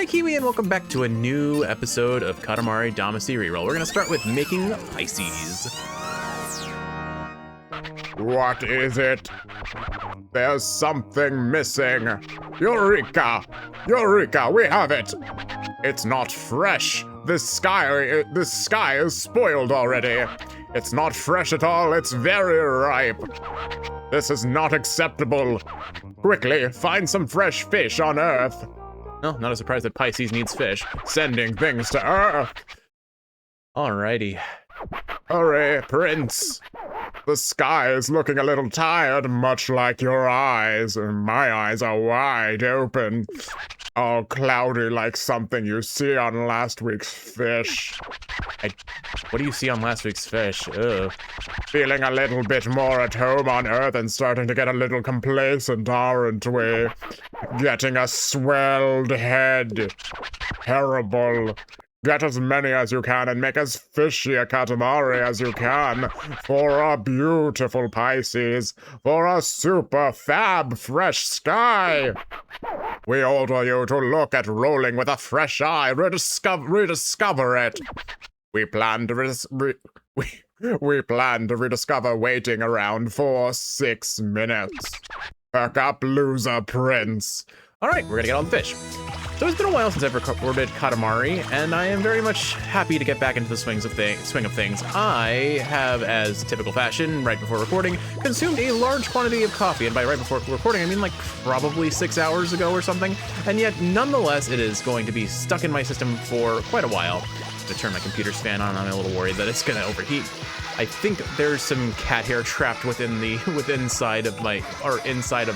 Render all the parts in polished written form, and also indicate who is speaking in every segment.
Speaker 1: Kiwi, and welcome back to a new episode of Katamari Damacy Reroll. We're gonna start with making Pisces.
Speaker 2: What is it? There's something missing. Eureka! Eureka, we have it! It's not fresh. This sky is spoiled already. It's not fresh at all, it's very ripe. This is not acceptable. Quickly, find some fresh fish on Earth.
Speaker 1: Oh, not a surprise that Pisces needs fish.
Speaker 2: Sending things to Earth.
Speaker 1: Alrighty.
Speaker 2: Hurry, Prince. The sky is looking a little tired, much like your eyes. My eyes are wide open. All cloudy like something you see on last week's fish.
Speaker 1: What do you see on last week's fish? Ugh.
Speaker 2: Feeling a little bit more at home on Earth and starting to get a little complacent, aren't we? Getting a swelled head. Terrible. Get as many as you can and make as fishy a Katamari as you can for a beautiful Pisces, for a super fab fresh sky. We order you to look at rolling with a fresh eye, rediscover it. We plan to rediscover waiting around for 6 minutes. Perk up, loser Prince.
Speaker 1: Alright, we're gonna get on the fish. So it's been a while since I've recorded Katamari, and I am very much happy to get back into the swing of things. I have, as typical fashion, right before recording, consumed a large quantity of coffee, and by right before recording, I mean like probably 6 hours ago or something, and yet nonetheless it is going to be stuck in my system for quite a while. To turn my computer's fan on, I'm a little worried that it's gonna overheat. I think there's some cat hair trapped inside of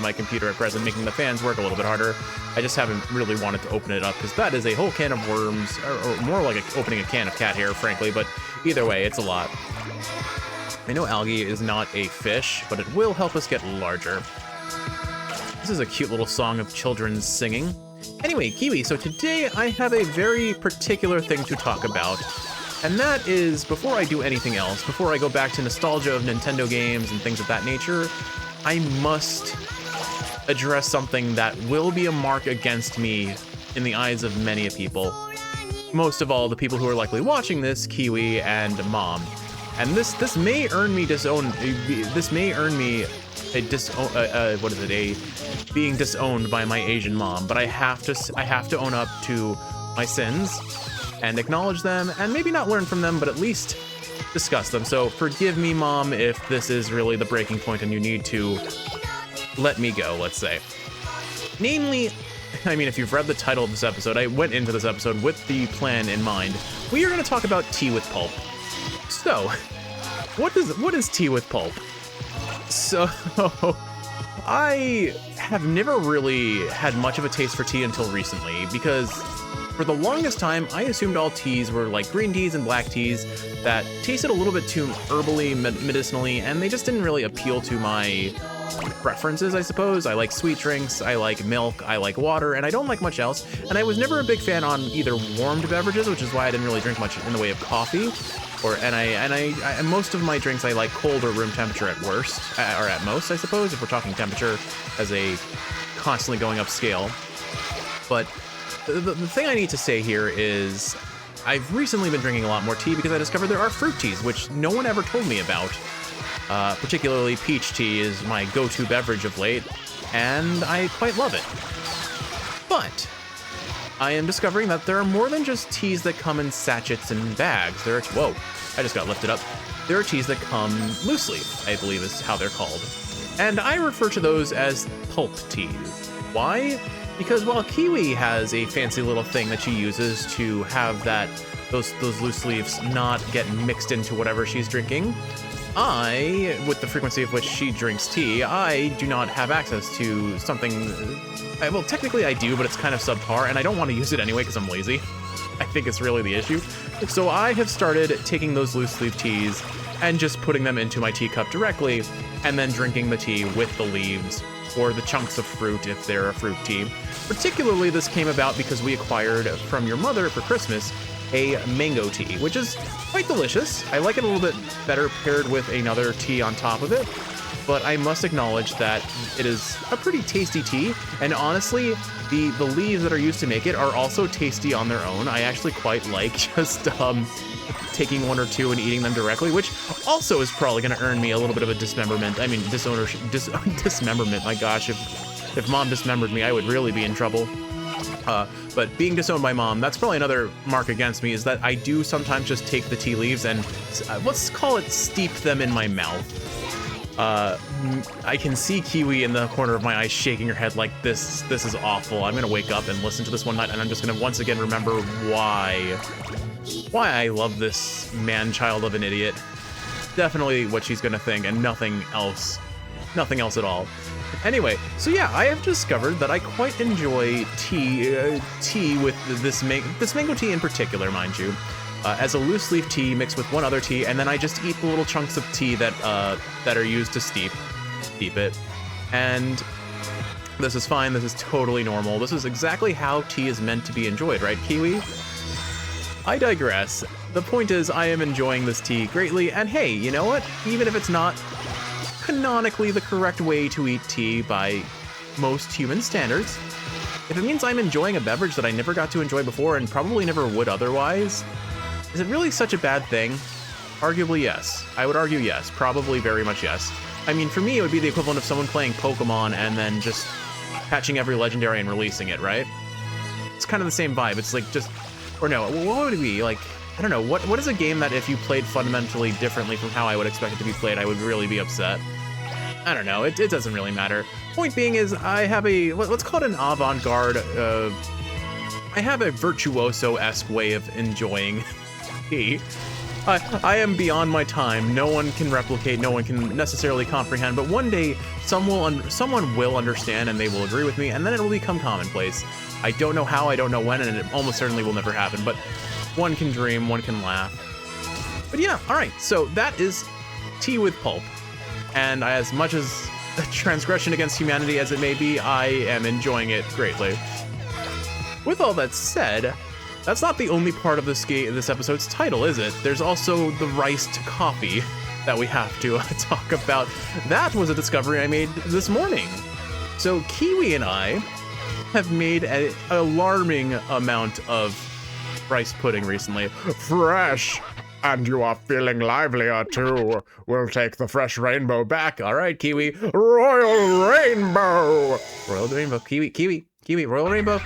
Speaker 1: my computer at present, making the fans work a little bit harder. I just haven't really wanted to open it up because that is a whole can of worms, or more like opening a can of cat hair, frankly. But either way, it's a lot. I know algae is not a fish, but it will help us get larger. This is a cute little song of children singing. Anyway, Kiwi, so today I have a very particular thing to talk about. And that is, before I do anything else, before I go back to nostalgia of Nintendo games and things of that nature, I must address something that will be a mark against me in the eyes of many people. Most of all, the people who are likely watching this, Kiwi and Mom. And this may earn me being disowned by my Asian mom, but I have to own up to my sins and acknowledge them, and maybe not learn from them, but at least discuss them. So forgive me, Mom, if this is really the breaking point and you need to let me go, let's say. Namely, I mean, if you've read the title of this episode, I went into this episode with the plan in mind. We are going to talk about tea with pulp. So, what is tea with pulp? So, I have never really had much of a taste for tea until recently, because for the longest time, I assumed all teas were like green teas and black teas that tasted a little bit too herbally, medicinally, and they just didn't really appeal to my preferences, I suppose. I like sweet drinks, I like milk, I like water, and I don't like much else. And I was never a big fan on either warmed beverages, which is why I didn't really drink much in the way of coffee, and most of my drinks I like cold or room temperature at worst, or at most, I suppose, if we're talking temperature as a constantly going up scale. But the thing I need to say here is I've recently been drinking a lot more tea because I discovered there are fruit teas, which no one ever told me about. Particularly peach tea is my go-to beverage of late, and I quite love it. But I am discovering that there are more than just teas that come in sachets and bags. Whoa, I just got lifted up. There are teas that come loose leaf, I believe is how they're called. And I refer to those as pulp teas. Why? Because while Kiwi has a fancy little thing that she uses to have those loose leaves not get mixed into whatever she's drinking, I, with the frequency of which she drinks tea, I do not have access to something. Well, technically I do, but it's kind of subpar, and I don't want to use it anyway because I'm lazy. I think it's really the issue. So I have started taking those loose leaf teas and just putting them into my teacup directly, and then drinking the tea with the leaves or the chunks of fruit if they're a fruit tea. Particularly, this came about because we acquired from your mother for Christmas a mango tea, which is quite delicious. I like it a little bit better paired with another tea on top of it. but I must acknowledge that it is a pretty tasty tea, and honestly, the leaves that are used to make it are also tasty on their own. I actually quite like just taking one or two and eating them directly, which also is probably going to earn me a little bit of a dismemberment. I mean, dismemberment, my gosh, if mom dismembered me, I would really be in trouble. But being disowned by mom, that's probably another mark against me, is that I do sometimes just take the tea leaves and, let's call it, steep them in my mouth. I can see Kiwi in the corner of my eye shaking her head like, this is awful. I'm gonna wake up and listen to this one night, and I'm just gonna once again remember why I love this man-child of an idiot. Definitely what she's gonna think, and nothing else at all. Anyway, so yeah, I have discovered that I quite enjoy tea with this mango tea in particular, mind you, as a loose leaf tea mixed with one other tea, and then I just eat the little chunks of tea that are used to steep it. And this is fine. This is totally normal. This is exactly how tea is meant to be enjoyed, right, Kiwi? I digress. The point is, I am enjoying this tea greatly, and hey, you know what? Even if it's not canonically the correct way to eat tea by most human standards, if it means I'm enjoying a beverage that I never got to enjoy before and probably never would otherwise, is it really such a bad thing? Arguably yes. I would argue yes. Probably very much yes. I mean, for me, it would be the equivalent of someone playing Pokemon and then just catching every legendary and releasing it, right? It's kind of the same vibe. It's like just, or no, what would it be? Like, I don't know, what is a game that if you played fundamentally differently from how I would expect it to be played, I would really be upset? I don't know, it doesn't really matter. Point being is, I have let's call it an avant-garde, I have a virtuoso-esque way of enjoying tea. I am beyond my time. No one can replicate, no one can necessarily comprehend, but one day someone will understand and they will agree with me, and then it will become commonplace. I don't know how, I don't know when, and it almost certainly will never happen, but one can dream, one can laugh. But yeah, alright, so that is tea with pulp. And as much as a transgression against humanity as it may be, I am enjoying it greatly. With all that said, that's not the only part of this episode's title, is it? There's also the rice to coffee that we have to talk about. That was a discovery I made this morning. So Kiwi and I have made an alarming amount of rice pudding recently.
Speaker 2: Fresh! And you are feeling livelier too. We'll take the fresh rainbow back.
Speaker 1: All right, Kiwi.
Speaker 2: Royal Rainbow!
Speaker 1: Royal Rainbow. Kiwi. Royal Rainbow.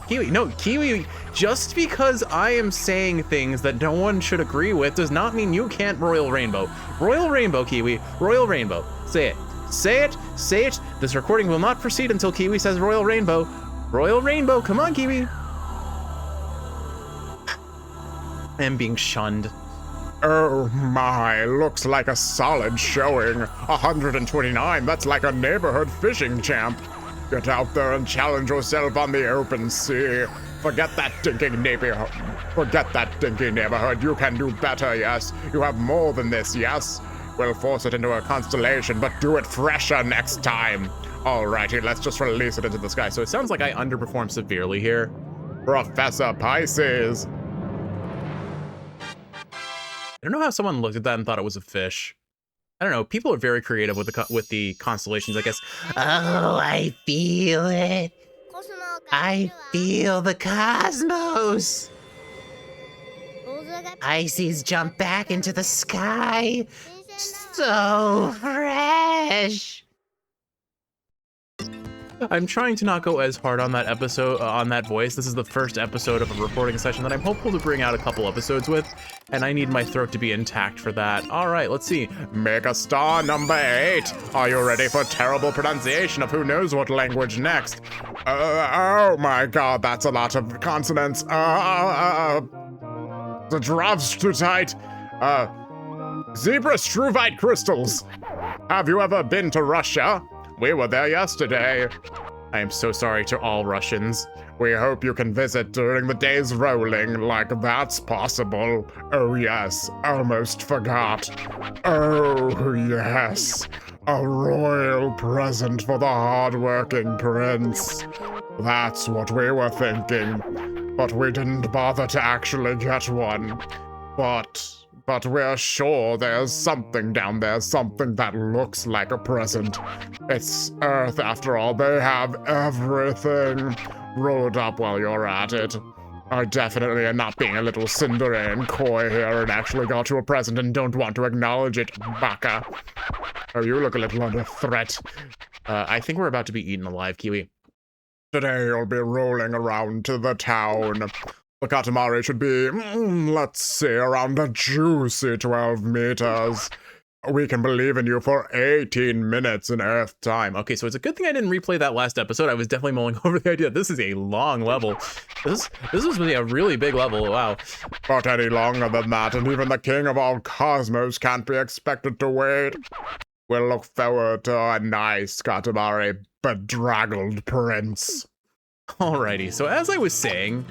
Speaker 1: Kiwi. No, Kiwi. Just because I am saying things that no one should agree with does not mean you can't Royal Rainbow. Royal Rainbow, Kiwi. Royal Rainbow. Say it. Say it. Say it. This recording will not proceed until Kiwi says Royal Rainbow. Royal Rainbow. Come on, Kiwi. I am being shunned.
Speaker 2: Oh my, looks like a solid showing. 129, that's like a neighborhood fishing champ. Get out there and challenge yourself on the open sea. Forget that dinky neighborhood. You can do better, yes. You have more than this, yes. We'll force it into a constellation, but do it fresher next time. Alrighty, let's just release it into the sky.
Speaker 1: So it sounds like I underperformed severely here.
Speaker 2: Professor Pisces.
Speaker 1: I don't know how someone looked at that and thought it was a fish. I don't know. People are very creative with the constellations, I guess. Oh, I feel it. I feel the cosmos. Pisces jump back into the sky. So fresh. I'm trying to not go as hard on that episode, on that voice. This is the first episode of a recording session that I'm hopeful to bring out a couple episodes with, and I need my throat to be intact for that. All right, let's see.
Speaker 2: Mega star number 8. Are you ready for terrible pronunciation of who knows what language next? Oh my god, that's a lot of consonants. The giraffe's too tight. Zebra struvite crystals. Have you ever been to Russia? We were there yesterday.
Speaker 1: I am so sorry to all Russians.
Speaker 2: We hope you can visit during the days rolling, like that's possible. Oh yes, almost forgot. Oh yes, a royal present for the hard-working prince. That's what we were thinking, but we didn't bother to actually get one. But but we're sure there's something down there, something that looks like a present. It's Earth after all. They have everything. Roll it up while you're at it. I definitely am not being a little cindery and coy here and actually got you a present and don't want to acknowledge it, baka. Oh, you look a little under threat.
Speaker 1: I think we're about to be eaten alive, Kiwi.
Speaker 2: Today you'll be rolling around to the town. The Katamari should be, let's see, around a juicy 12 meters. We can believe in you for 18 minutes in Earth time.
Speaker 1: Okay, so it's a good thing I didn't replay that last episode. I was definitely mulling over the idea. This is a long level. This was really a really big level. Wow.
Speaker 2: But any longer than that, and even the king of all cosmos can't be expected to wait. We'll look forward to a nice Katamari bedraggled prince.
Speaker 1: Alrighty, so as I was saying,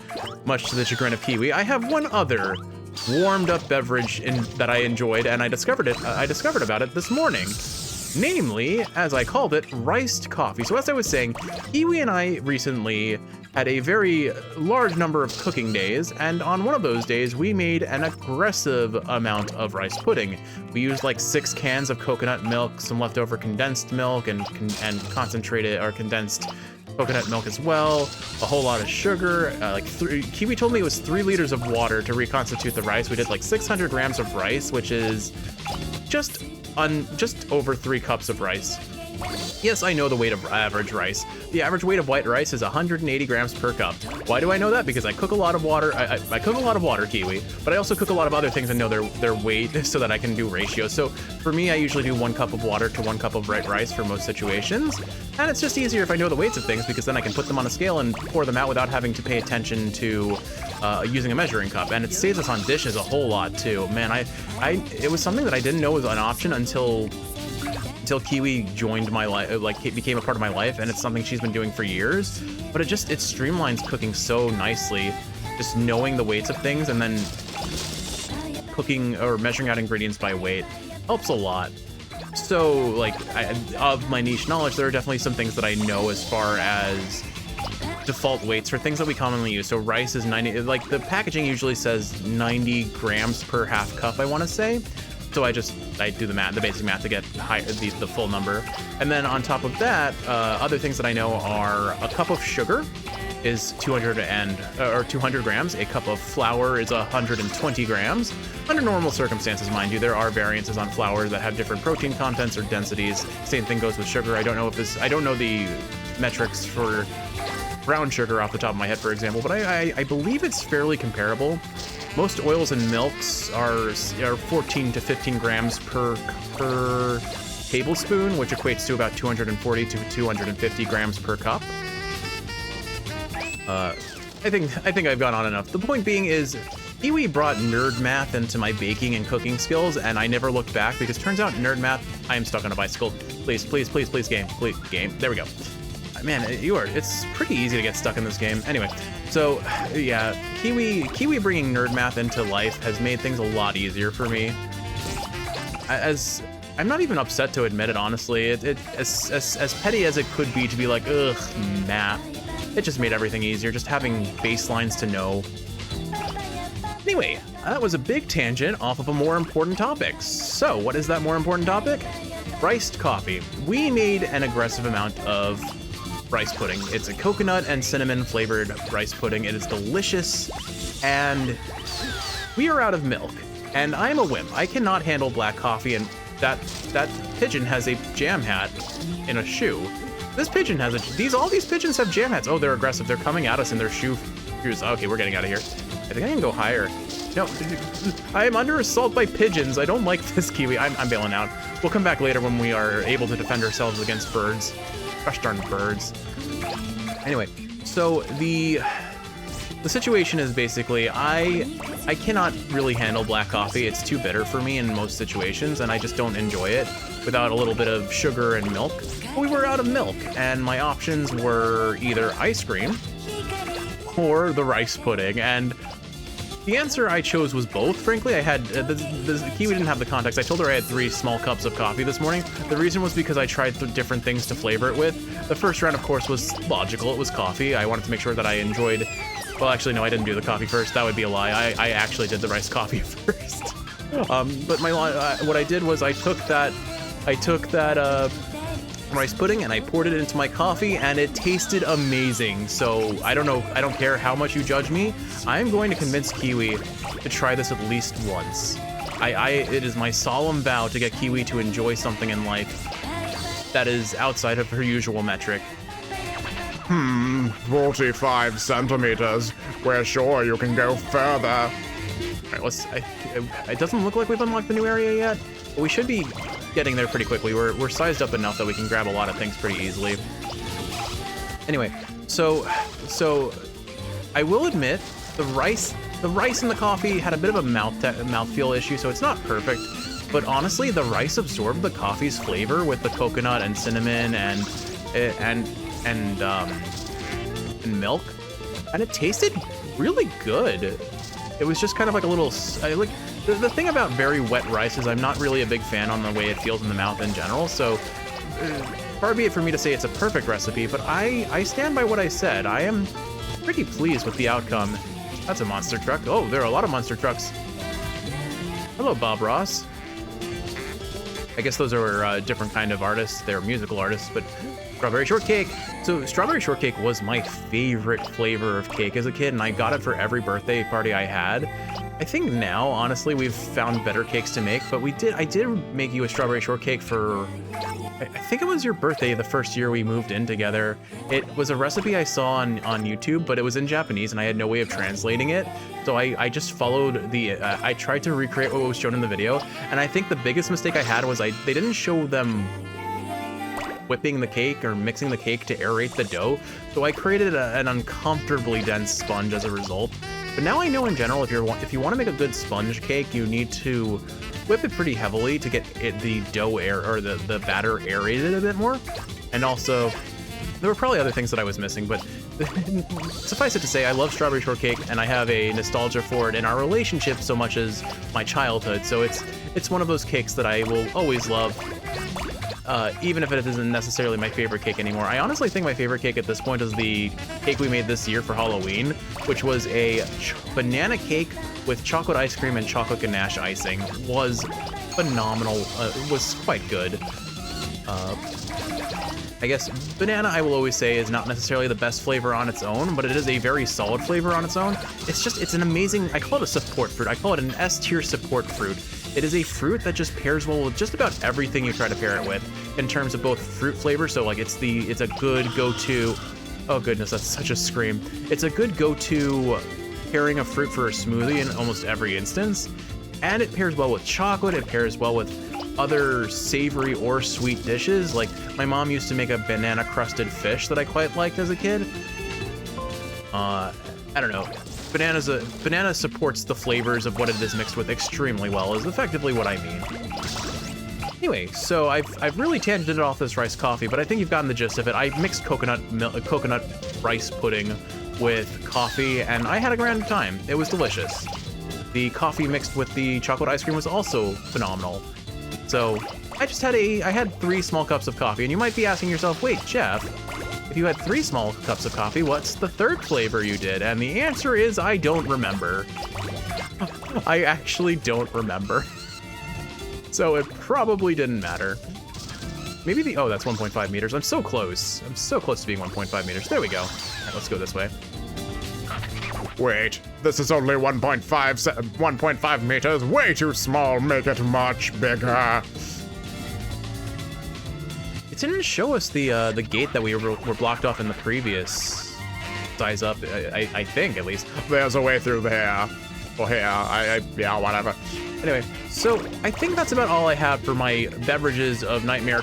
Speaker 1: much to the chagrin of Kiwi, I have one other warmed up beverage that I enjoyed, and I discovered about it this morning. Namely, as I called it, riced coffee. So as I was saying, Kiwi and I recently had a very large number of cooking days, and on one of those days, we made an aggressive amount of rice pudding. We used like 6 cans of coconut milk, some leftover condensed milk, and concentrated or condensed coconut milk as well, a whole lot of sugar, Kiwi told me it was 3 liters of water to reconstitute the rice. We did like 600 grams of rice, which is just over 3 cups of rice. Yes, I know the weight of average rice. The average weight of white rice is 180 grams per cup. Why do I know that? Because I cook a lot of water. I cook a lot of water, Kiwi, but I also cook a lot of other things and know their weight so that I can do ratios. So for me, I usually do 1 cup of water to 1 cup of white rice for most situations. And it's just easier if I know the weights of things because then I can put them on a scale and pour them out without having to pay attention to using a measuring cup. And it saves us on dishes a whole lot too. Man, it was something that I didn't know was an option until Kiwi joined my life, it became a part of my life, and it's something she's been doing for years. But it streamlines cooking so nicely, just knowing the weights of things and then cooking or measuring out ingredients by weight helps a lot. So, of my niche knowledge, there are definitely some things that I know as far as default weights for things that we commonly use. So rice is 90, the packaging usually says 90 grams per half cup, I want to say. So I do the basic math to get the full number. And then on top of that, other things that I know are a cup of sugar is 200 grams. A cup of flour is 120 grams. Under normal circumstances, mind you, there are variances on flour that have different protein contents or densities. Same thing goes with sugar. I don't know the metrics for brown sugar off the top of my head, for example, but I believe it's fairly comparable. Most oils and milks are 14 to 15 grams per tablespoon, which equates to about 240 to 250 grams per cup. I think I've gone on enough. The point being is, Kiwi brought nerd math into my baking and cooking skills, and I never looked back because turns out nerd math. I am stuck on a bicycle. Please, game. There we go. Man, it's pretty easy to get stuck in this game. Anyway, so yeah, Kiwi bringing nerd math into life has made things a lot easier for me. As I'm not even upset to admit it, honestly. As petty as it could be to be like, ugh, math. It just made everything easier, just having baselines to know. Anyway, that was a big tangent off of a more important topic. So, what is that more important topic? Riced coffee. We made an aggressive amount of rice pudding. It's a coconut and cinnamon flavored rice pudding. It is delicious, and we are out of milk. And I'm a wimp. I cannot handle black coffee, and that pigeon has a jam hat in a shoe. This pigeon has all these pigeons have jam hats. Oh, they're aggressive. They're coming at us in their shoes. Okay, we're getting out of here. I think I can go higher. No, I am under assault by pigeons. I don't like this, Kiwi. I'm bailing out. We'll come back later when we are able to defend ourselves against birds. Gosh darn birds. Anyway, so the situation is basically I cannot really handle black coffee. It's too bitter for me in most situations, and I just don't enjoy it without a little bit of sugar and milk. We were out of milk, and my options were either ice cream or the rice pudding, and the answer I chose was both. Frankly, I had the Kiwi didn't have the context. I told her I had 3 small cups of coffee this morning. The reason was because I tried different things to flavor it with. The first round, of course, was logical. It was coffee. I wanted to make sure that I enjoyed. Well, actually, no, I didn't do the coffee first. That would be a lie. I actually did the rice coffee first. But what I did was I took that rice pudding and I poured it into my coffee, and it tasted amazing. So I don't care how much you judge me. I'm going to convince Kiwi to try this at least once. It is my solemn vow to get Kiwi to enjoy something in life that is outside of her usual metric.
Speaker 2: 45 centimeters. We're sure you can go further.
Speaker 1: All right, it doesn't look like we've unlocked the new area yet, but we should be getting there pretty quickly. We're sized up enough that we can grab a lot of things pretty easily. Anyway, so I will admit the rice and the coffee had a bit of a mouthfeel issue, so it's not perfect. But honestly, the rice absorbed the coffee's flavor with the coconut and cinnamon and milk, and it tasted really good. It was just kind of like a little, the thing about very wet rice is I'm not really a big fan on the way it feels in the mouth in general, so far be it for me to say it's a perfect recipe, but I stand by what I said. I am pretty pleased with the outcome. That's a monster truck. Oh, there are a lot of monster trucks. Hello, Bob Ross. I guess those are different kind of artists. They're musical artists, but strawberry shortcake. So strawberry shortcake was my favorite flavor of cake as a kid, and I got it for every birthday party I had. I think now, honestly, we've found better cakes to make, but I did make you a strawberry shortcake for, I think it was your birthday the first year we moved in together. It was a recipe I saw on YouTube, but it was in Japanese and I had no way of translating it. So I just followed I tried to recreate what was shown in the video. And I think the biggest mistake I had was they didn't show them whipping the cake or mixing the cake to aerate the dough. So I created an uncomfortably dense sponge as a result. But now I know in general, if you want to make a good sponge cake, you need to whip it pretty heavily to get the dough or the batter aerated a bit more. And also, there were probably other things that I was missing, but suffice it to say, I love strawberry shortcake, and I have a nostalgia for it in our relationship so much as my childhood. So it's one of those cakes that I will always love. Even if it isn't necessarily my favorite cake anymore. I honestly think my favorite cake at this point is the cake we made this year for Halloween, which was a banana cake with chocolate ice cream and chocolate ganache icing. Was phenomenal. Was quite good. I guess banana, I will always say, is not necessarily the best flavor on its own, but it is a very solid flavor on its own. It's an amazing, I call it a support fruit. I call it an S-tier support fruit. It is a fruit that just pairs well with just about everything you try to pair it with in terms of both fruit flavor. So like it's a good go-to, oh goodness, that's such a scream. It's a good go-to pairing of fruit for a smoothie in almost every instance. And it pairs well with chocolate, it pairs well with other savory or sweet dishes. Like my mom used to make a banana crusted fish that I quite liked as a kid. I don't know. Banana supports the flavors of what it is mixed with extremely well, is effectively what I mean. Anyway, so I've really tangented off this rice coffee, but I think you've gotten the gist of it. I mixed coconut rice pudding with coffee, and I had a grand time. It was delicious. The coffee mixed with the chocolate ice cream was also phenomenal. So I had 3 small cups of coffee, and you might be asking yourself, wait, Jeff, if you had 3 small cups of coffee, what's the third flavor you did? And the answer is, I don't remember. I actually don't remember. So it probably didn't matter. Maybe oh, that's 1.5 meters. I'm so close. I'm so close to being 1.5 meters. There we go. All right, let's go this way.
Speaker 2: Wait, this is only 1.5 meters. Way too small. Make it much bigger.
Speaker 1: It didn't show us the gate that we were blocked off in the previous size up, I think, at least.
Speaker 2: There's a way through there. Or here. Yeah, whatever.
Speaker 1: Anyway, so I think that's about all I have for my beverages of nightmare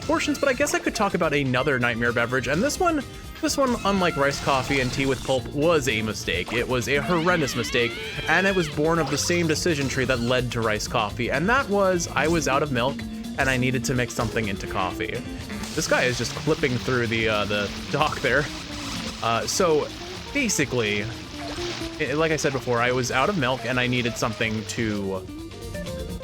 Speaker 1: portions, but I guess I could talk about another nightmare beverage, and this one, unlike rice coffee and tea with pulp, was a mistake. It was a horrendous mistake, and it was born of the same decision tree that led to rice coffee, and that was I was out of milk, and I needed to mix something into coffee. This guy is just clipping through the dock there. So basically, like I said before, I was out of milk and I needed something to,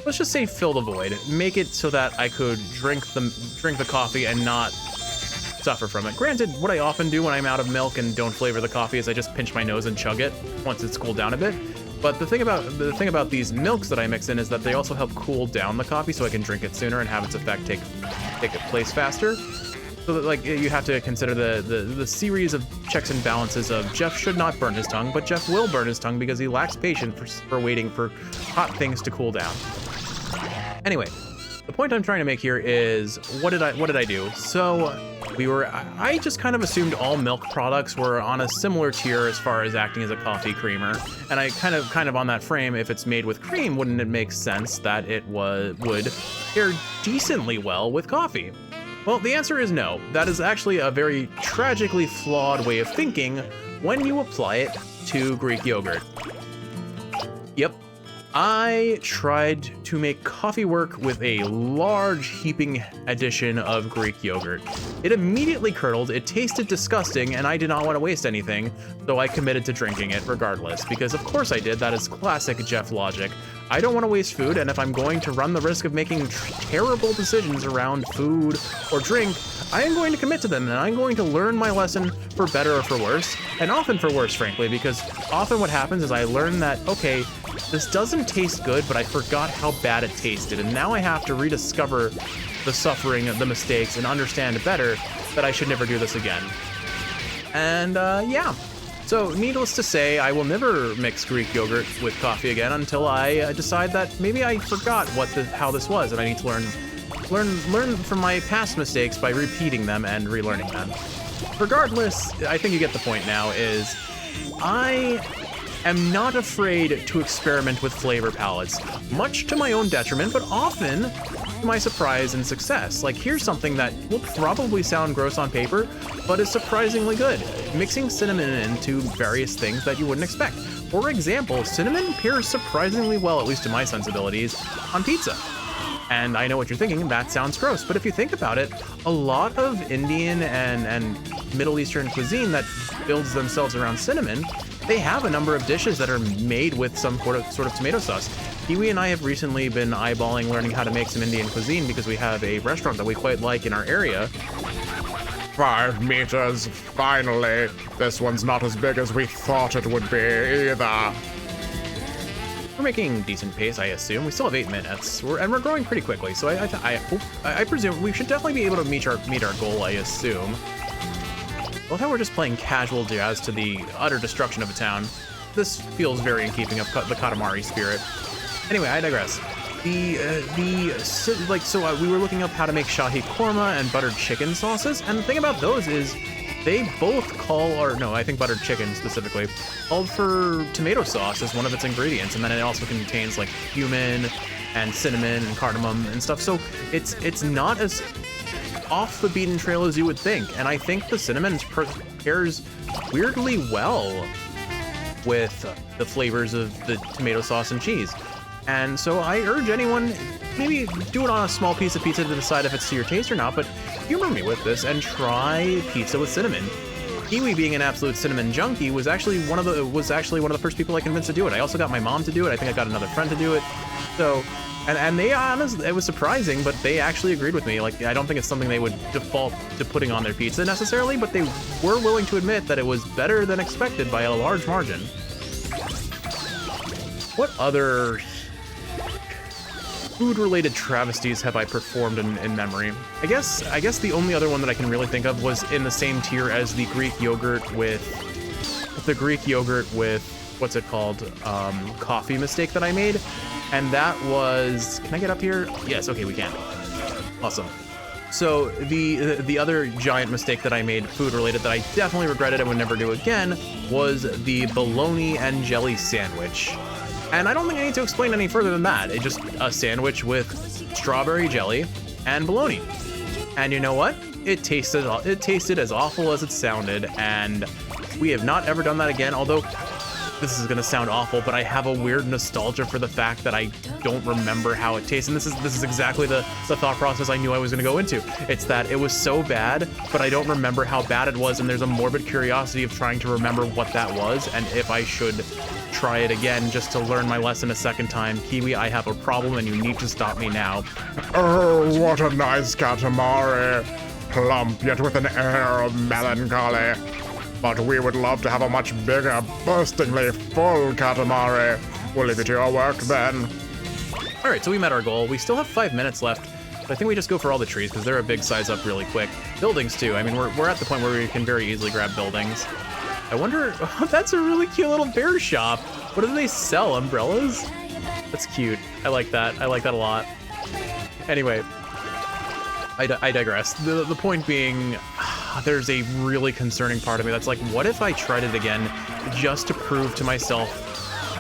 Speaker 1: let's just say, fill the void. Make it so that I could drink the coffee and not suffer from it. Granted, what I often do when I'm out of milk and don't flavor the coffee is I just pinch my nose and chug it once it's cooled down a bit. But the thing about these milks that I mix in is that they also help cool down the coffee so I can drink it sooner and have its effect take place faster. So that, like, you have to consider the series of checks and balances of Jeff should not burn his tongue, but Jeff will burn his tongue because he lacks patience for waiting for hot things to cool down. Anyway, the point I'm trying to make here is what did I do? So I just kind of assumed all milk products were on a similar tier as far as acting as a coffee creamer, and I kind of on that frame, if it's made with cream, wouldn't it make sense that it would pair decently well with coffee? Well, the answer is no. That is actually a very tragically flawed way of thinking when you apply it to Greek yogurt. Yep. I tried to make coffee work with a large heaping addition of Greek yogurt. It immediately curdled, it tasted disgusting, and I did not want to waste anything, so I committed to drinking it regardless, because of course I did. That is classic Jeff logic. I don't want to waste food, and if I'm going to run the risk of making terrible decisions around food or drink, I am going to commit to them, and I'm going to learn my lesson for better or for worse, and often for worse, frankly, because often what happens is I learn that, okay, this doesn't taste good, but I forgot how bad it tasted, and now I have to rediscover the suffering, the mistakes, and understand better that I should never do this again. And yeah. So needless to say, I will never mix Greek yogurt with coffee again until I decide that maybe I forgot how this was, and I need to learn from my past mistakes by repeating them and relearning them. Regardless, I think you get the point now, is I am not afraid to experiment with flavor palettes, much to my own detriment, but often to my surprise and success. Like, here's something that will probably sound gross on paper, but is surprisingly good. Mixing cinnamon into various things that you wouldn't expect. For example, cinnamon pairs surprisingly well, at least to my sensibilities, on pizza. And I know what you're thinking, that sounds gross, but if you think about it, a lot of Indian and Middle Eastern cuisine that builds themselves around cinnamon, they have a number of dishes that are made with some sort of tomato sauce. Kiwi and I have recently been eyeballing learning how to make some Indian cuisine because we have a restaurant that we quite like in our area.
Speaker 2: 5 meters, finally. This one's not as big as we thought it would be either.
Speaker 1: We're making decent pace, I assume. We still have 8 minutes, and we're growing pretty quickly. So I presume we should definitely be able to meet our goal, I assume. I love how we're just playing casual jazz to the utter destruction of a town. This feels very in keeping of the Katamari spirit. Anyway, I digress. We were looking up how to make shahi korma and buttered chicken sauces, and the thing about those is they both I think buttered chicken specifically, called for tomato sauce as one of its ingredients, and then it also contains like cumin and cinnamon and cardamom and stuff, so it's not as off the beaten trail as you would think, and I think the cinnamon pairs weirdly well with the flavors of the tomato sauce and cheese. And so I urge anyone, maybe do it on a small piece of pizza to decide if it's to your taste or not, but humor me with this and try pizza with cinnamon. Kiwi, being an absolute cinnamon junkie, was actually one of the first people I convinced to do it. I also got my mom to do it. I think I got another friend to do it. So, and they honestly, it was surprising, but they actually agreed with me. Like, I don't think it's something they would default to putting on their pizza necessarily, but they were willing to admit that it was better than expected by a large margin. What other food-related travesties have I performed in memory? I guess the only other one that I can really think of was in the same tier as the Greek yogurt with what's it called, coffee mistake that I made, and that was, can I get up here? Yes, okay, we can. Awesome. So the other giant mistake that I made food-related that I definitely regretted and would never do again was the Bologna-Jelly sandwich. And I don't think I need to explain any further than that. It's just a sandwich with strawberry jelly and bologna. And you know what? It tasted as awful as it sounded, and we have not ever done that again, although this is gonna sound awful, but I have a weird nostalgia for the fact that I don't remember how it tastes. And this is exactly the thought process I knew I was gonna go into. It's that it was so bad, but I don't remember how bad it was, and there's a morbid curiosity of trying to remember what that was, and if I should try it again just to learn my lesson a second time. Kiwi, I have a problem and you need to stop me now.
Speaker 2: Oh, what a nice Katamari. Plump, yet with an air of melancholy. But we would love to have a much bigger, burstingly full Katamari. We'll leave it to your work then.
Speaker 1: All right, so we met our goal. We still have 5 minutes left. But I think we just go for all the trees because they're a big size up really quick. Buildings too. I mean, we're at the point where we can very easily grab buildings. I wonder, oh, that's a really cute little bear shop. What do they sell? Umbrellas? That's cute. I like that. I like that a lot. Anyway, I digress. The point being, there's a really concerning part of me that's like, what if I tried it again just to prove to myself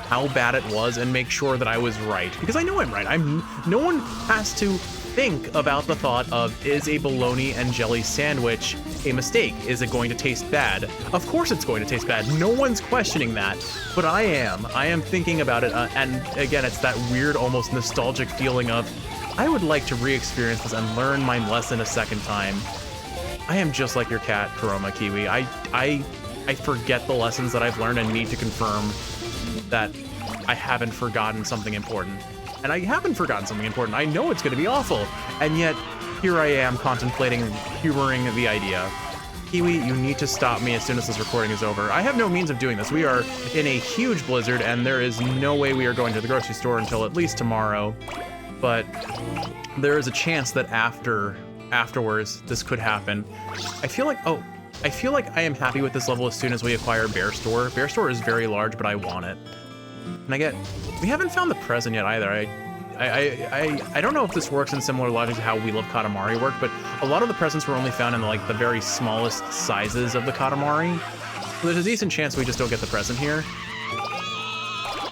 Speaker 1: how bad it was and make sure that I was right? Because I know I'm right. No one has to think about the thought of, is a bologna and jelly sandwich a mistake? Is it going to taste bad? Of course it's going to taste bad. No one's questioning that, but I am thinking about it, and again, it's that weird, almost nostalgic feeling of, I would like to re-experience this and learn my lesson a second time. I am just like your cat, Kuroma Kiwi. I forget the lessons that I've learned and need to confirm that I haven't forgotten something important. And I haven't forgotten something important. I know it's going to be awful. And yet, here I am contemplating humoring the idea. Kiwi, you need to stop me as soon as this recording is over. I have no means of doing this. We are in a huge blizzard, and there is no way we are going to the grocery store until at least tomorrow. But there is a chance that afterwards, this could happen. I feel like I am happy with this level as soon as we acquire Bear Store. Bear Store is very large, but I want it. And we haven't found the present yet either. I don't know if this works in similar logic to how We Love Katamari worked, but a lot of the presents were only found in like the very smallest sizes of the Katamari. So there's a decent chance we just don't get the present here.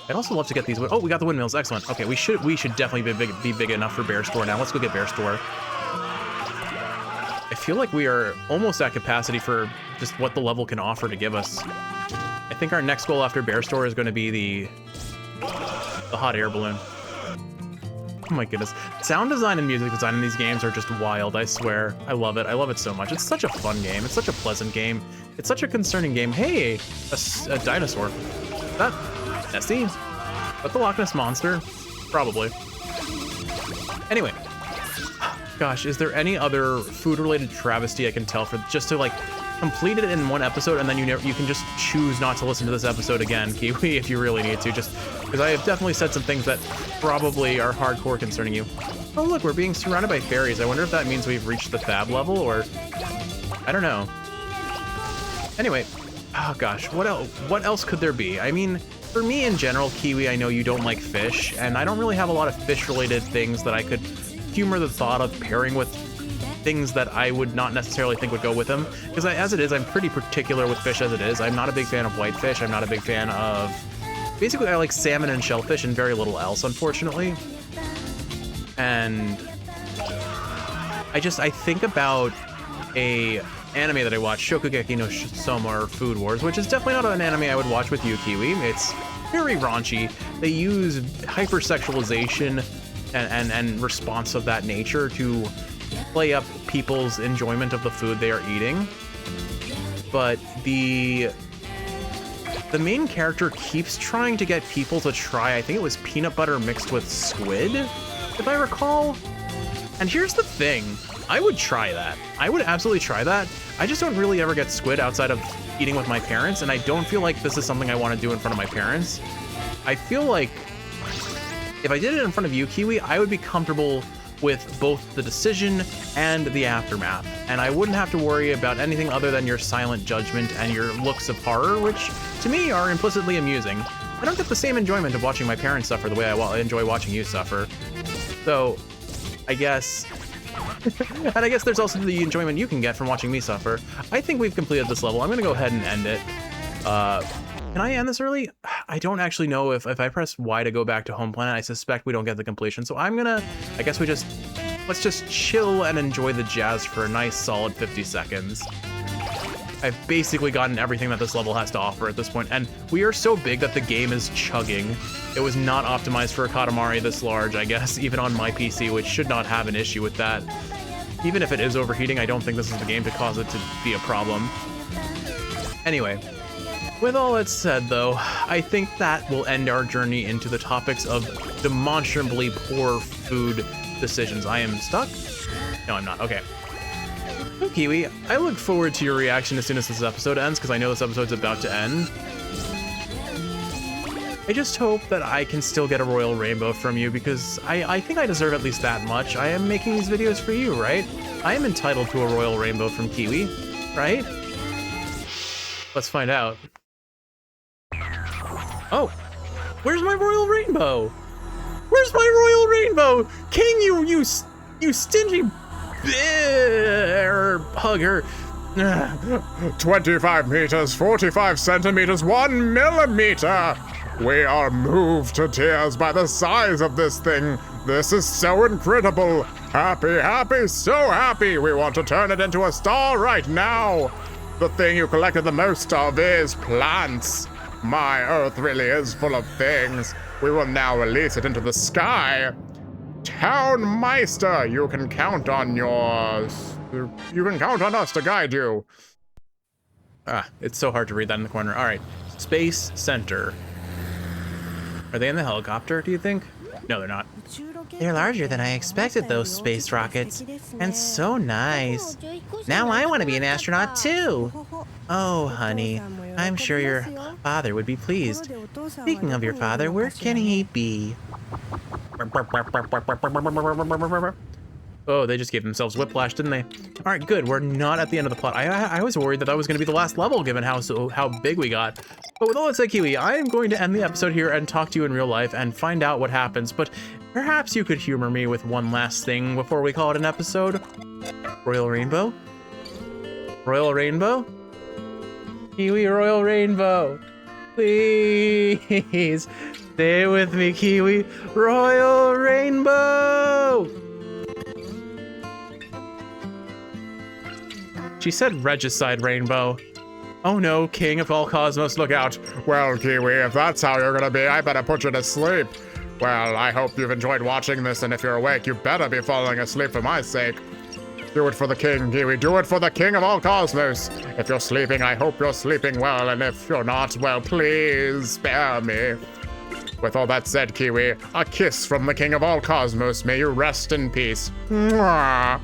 Speaker 1: I'd also love to get these. Oh, we got the windmills. Excellent. Okay, we should definitely be big enough for Bear Store now. Let's go get Bear Store. I feel like we are almost at capacity for just what the level can offer to give us. I think our next goal after Bear Store is going to be the hot air balloon. Oh my goodness. Sound design and music design in these games are just wild, I swear. I love it. I love it so much. It's such a fun game. It's such a pleasant game. It's such a concerning game. Hey, a dinosaur. Is that Nessie? Is that the Loch Ness Monster? Probably. Anyway. Gosh, is there any other food-related travesty I can tell for just to like complete it in one episode, and then you can just choose not to listen to this episode again, Kiwi, if you really need to, just because I have definitely said some things that probably are hardcore concerning you. Oh look, we're being surrounded by fairies. I wonder if that means we've reached the fab level, or I don't know. Anyway, oh gosh, what else could there be? I mean, for me in general, Kiwi, I know you don't like fish, and I don't really have a lot of fish-related things that I could humor the thought of pairing with things that I would not necessarily think would go with them. Because as it is, I'm pretty particular with fish as it is. I'm not a big fan of whitefish. I'm not a big fan of... Basically, I like salmon and shellfish and very little else, unfortunately. And I think about a anime that I watched, Shokugeki no Soma, or Food Wars, which is definitely not an anime I would watch with you, Kiwi. It's very raunchy. They use hypersexualization and response of that nature to play up people's enjoyment of the food they are eating. But the main character keeps trying to get people to try, I think it was peanut butter mixed with squid, if I recall. And here's the thing, I would try that. I would absolutely try that. I just don't really ever get squid outside of eating with my parents, and I don't feel like this is something I want to do in front of my parents. I feel like if I did it in front of you, Kiwi, I would be comfortable with both the decision and the aftermath, and I wouldn't have to worry about anything other than your silent judgment and your looks of horror, which to me are implicitly amusing. I don't get the same enjoyment of watching my parents suffer the way I enjoy watching you suffer. So, I guess... and I guess there's also the enjoyment you can get from watching me suffer. I think we've completed this level. I'm gonna go ahead and end it. Can I end this early? I don't actually know if I press Y to go back to home planet, I suspect we don't get the completion. So I'm gonna, I guess let's just chill and enjoy the jazz for a nice solid 50 seconds. I've basically gotten everything that this level has to offer at this point, and we are so big that the game is chugging. It was not optimized for a Katamari this large, I guess, even on my PC, which should not have an issue with that. Even if it is overheating, I don't think this is the game to cause it to be a problem. Anyway. With all that said, though, I think that will end our journey into the topics of demonstrably poor food decisions. I am stuck? No, I'm not. Okay. Hey, Kiwi, I look forward to your reaction as soon as this episode ends, because I know this episode's about to end. I just hope that I can still get a royal rainbow from you, because I think I deserve at least that much. I am making these videos for you, right? I am entitled to a royal rainbow from Kiwi, right? Let's find out. Oh, where's my royal rainbow? Where's my royal rainbow? King, you stingy bear hugger.
Speaker 2: 25 meters, 45 centimeters, 1 millimeter. We are moved to tears by the size of this thing. This is so incredible. Happy, happy, so happy. We want to turn it into a star right now. The thing you collected the most of is plants. My Earth really is full of things. We will now release it into the sky. Town Meister, you can count on us to guide you.
Speaker 1: Ah, it's so hard to read that in the corner. All right, Space Center. Are they in the helicopter, do you think? No, they're not.
Speaker 3: They're larger than I expected, those space rockets. And so nice. Now I want to be an astronaut too. Oh, honey, I'm sure your father would be pleased. Speaking of your father, where can he be?
Speaker 1: Oh, they just gave themselves whiplash, didn't they? All right, good. We're not at the end of the plot. I was worried that that was going to be the last level, given how big we got. But with all that said, Kiwi, I am going to end the episode here and talk to you in real life and find out what happens. But perhaps you could humor me with one last thing before we call it an episode. Royal Rainbow? Royal Rainbow? Kiwi, Royal Rainbow. Please stay with me, Kiwi. Royal Rainbow! She said Regicide Rainbow. Oh no, King of all cosmos, look out.
Speaker 2: Well, Kiwi, if that's how you're gonna be, I better put you to sleep. Well, I hope you've enjoyed watching this, and if you're awake, you better be falling asleep for my sake. Do it for the king, Kiwi. Do it for the king of all cosmos. If you're sleeping, I hope you're sleeping well, and if you're not, well, please spare me. With all that said, Kiwi, a kiss from the king of all cosmos. May you rest in peace. Mwah.